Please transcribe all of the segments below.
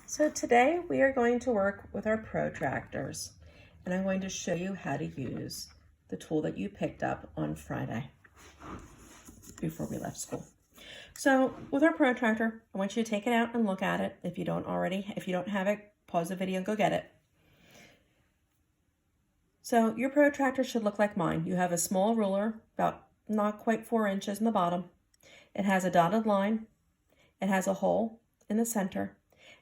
So today we are going to work with our protractors, and I'm going to show you how to use the tool that you picked up on Friday before we left school. So with our protractor, I want you to take it out and look at it. If you don't have it, pause the video and go get it. So your protractor should look like mine. You have a small ruler, about not quite 4 inches in the bottom. It has a dotted line. It has a hole in the center.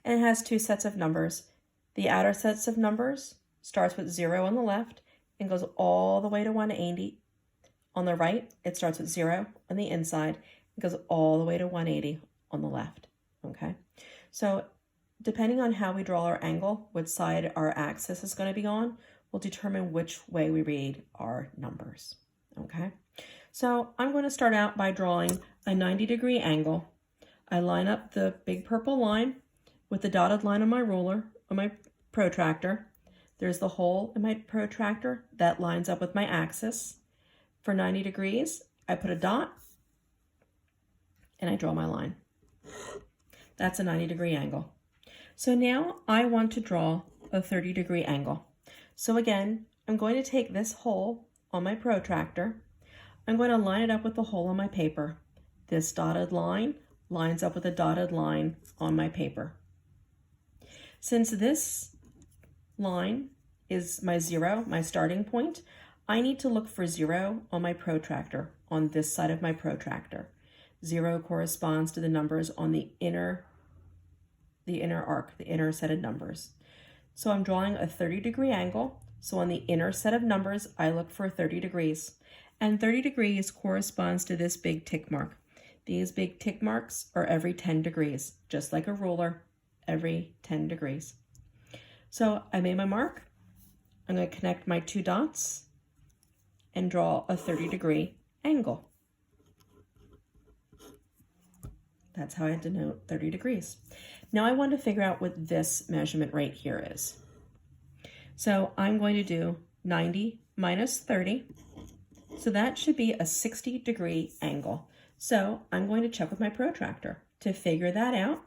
And it has 2 sets of numbers. The outer sets of numbers starts with 0 on the left and goes all the way to 180. On the right, it starts with 0 on the inside and goes all the way to 180 on the left, okay? So depending on how we draw our angle, which side our axis is going to be on, will determine which way we read our numbers, okay? So I'm going to start out by drawing a 90-degree angle. I line up the big purple line with the dotted line on my ruler, on my protractor. There's the hole in my protractor that lines up with my axis. For 90 degrees, I put a dot and I draw my line. That's a 90-degree angle. So now I want to draw a 30-degree angle. So again, I'm going to take this hole on my protractor. I'm going to line it up with the hole on my paper. This dotted line lines up with a dotted line on my paper. Since this line is my 0, my starting point, I need to look for 0 on my protractor, on this side of my protractor. 0 corresponds to the numbers on the inner arc, the inner set of numbers. So I'm drawing a 30-degree angle. So on the inner set of numbers, I look for 30 degrees. And 30 degrees corresponds to this big tick mark. These big tick marks are every 10 degrees, just like a ruler, every 10 degrees. So I made my mark. I'm going to connect my 2 dots and draw a 30-degree angle. That's how I denote 30 degrees. Now I want to figure out what this measurement right here is. So I'm going to do 90 minus 30. So that should be a 60-degree angle. So I'm going to check with my protractor. To figure that out,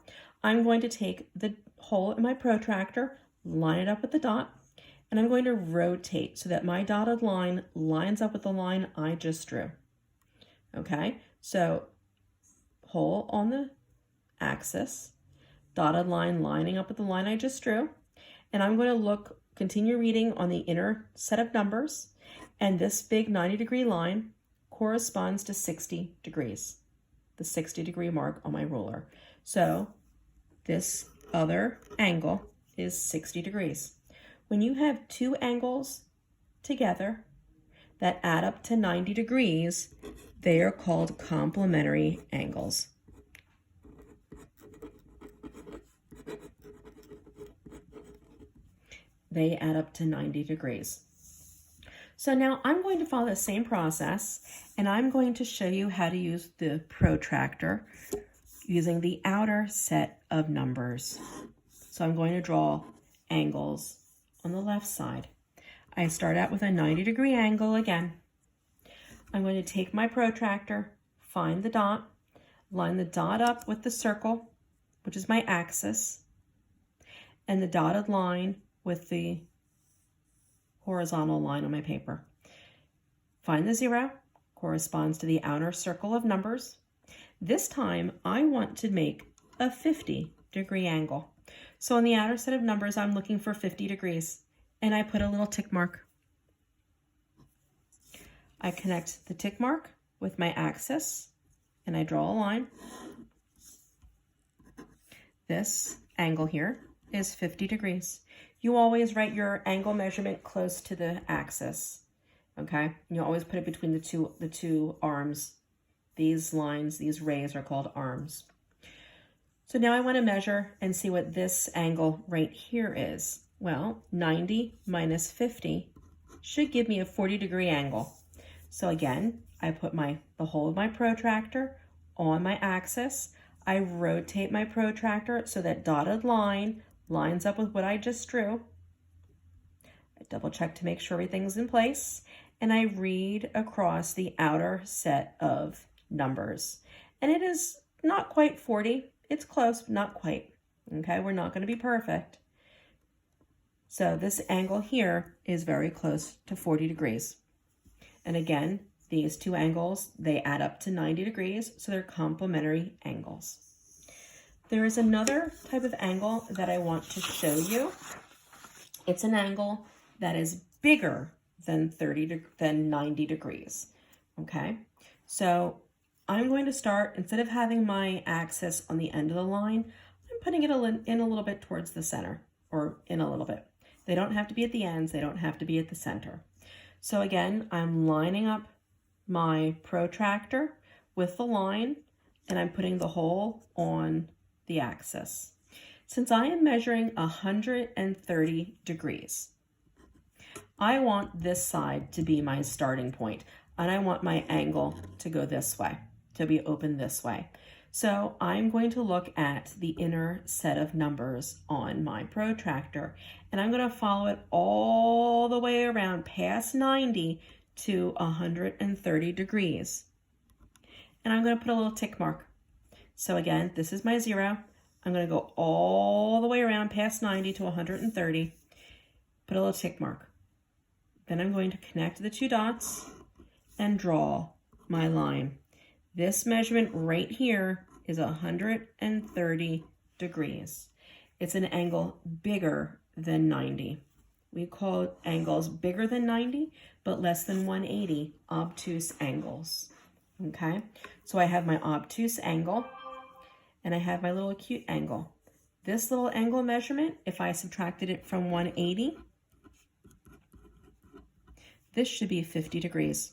I'm going to take the hole in my protractor, line it up with the dot, and I'm going to rotate so that my dotted line lines up with the line I just drew. Okay, so hole on the axis, dotted line lining up with the line I just drew, and I'm going to continue reading on the inner set of numbers, and this big 90-degree line corresponds to 60 degrees, the 60-degree mark on my ruler. So this other angle is 60 degrees. When you have 2 angles together that add up to 90 degrees, they are called complementary angles. They add up to 90 degrees. So now I'm going to follow the same process, and I'm going to show you how to use the protractor using the outer set of numbers. So I'm going to draw angles on the left side. I start out with a 90-degree angle again. I'm going to take my protractor, find the dot, line the dot up with the circle, which is my axis, and the dotted line with the horizontal line on my paper. Find the 0, corresponds to the outer circle of numbers. This time I want to make a 50-degree angle. So on the outer set of numbers, I'm looking for 50 degrees, and I put a little tick mark. I connect the tick mark with my axis, and I draw a line. This angle here is 50 degrees. You always write your angle measurement close to the axis, okay? You always put it between the two arms. These lines, these rays are called arms. So now I want to measure and see what this angle right here is. Well, 90 minus 50 should give me a 40-degree angle. So again, I put the hole of my protractor on my axis. I rotate my protractor so that dotted line lines up with what I just drew. I double check to make sure everything's in place, and I read across the outer set of numbers. And it is not quite 40. It's close, but not quite. Okay, we're not going to be perfect. So this angle here is very close to 40 degrees. And again, these two angles, they add up to 90 degrees, so they're complementary angles. There is another type of angle that I want to show you. It's an angle that is bigger than 90 degrees, okay? So I'm going to start, instead of having my axis on the end of the line, I'm putting it in a little bit towards the center, or in a little bit. They don't have to be at the ends, they don't have to be at the center. So again, I'm lining up my protractor with the line, and I'm putting the hole on the axis. Since I am measuring 130 degrees, I want this side to be my starting point, and I want my angle to go this way, to be open this way. So I'm going to look at the inner set of numbers on my protractor, and I'm going to follow it all the way around past 90 to 130 degrees. And I'm going to put a little tick mark. So again, this is my 0. I'm going to go all the way around past 90 to 130, put a little tick mark. Then I'm going to connect the two dots and draw my line. This measurement right here is 130 degrees. It's an angle bigger than 90. We call angles bigger than 90, but less than 180 obtuse angles. Okay, so I have my obtuse angle, and I have my little acute angle. This little angle measurement, if I subtracted it from 180, this should be 50 degrees.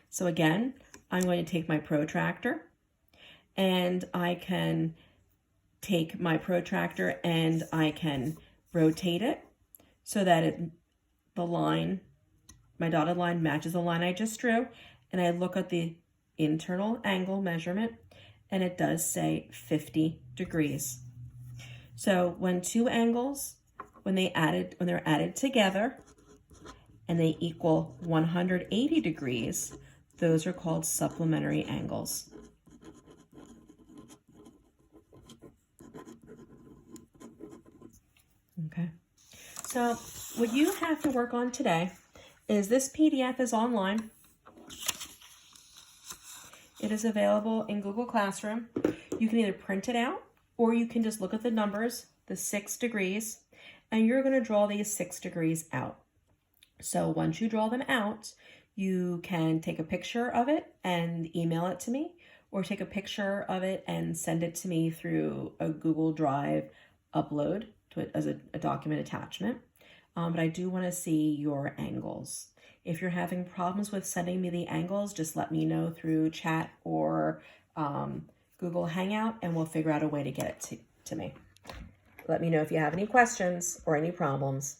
So again, I'm going to take my protractor, and I can take my protractor and I can rotate it so that the line, my dotted line, matches the line I just drew, and I look at the internal angle measurement, and it does say 50 degrees. So when two angles, when they're added together and they equal 180 degrees, those are called supplementary angles. Okay. So what you have to work on today is this PDF is online. It is available in Google Classroom. You can either print it out, or you can just look at the numbers, the 6 degrees, and you're going to draw these 6 degrees out. So once you draw them out, you can take a picture of it and email it to me, or take a picture of it and send it to me through a Google Drive upload to it as a document attachment. But I do want to see your angles. If you're having problems with sending me the angles, just let me know through chat or Google Hangout, and we'll figure out a way to get it to me. Let me know if you have any questions or any problems.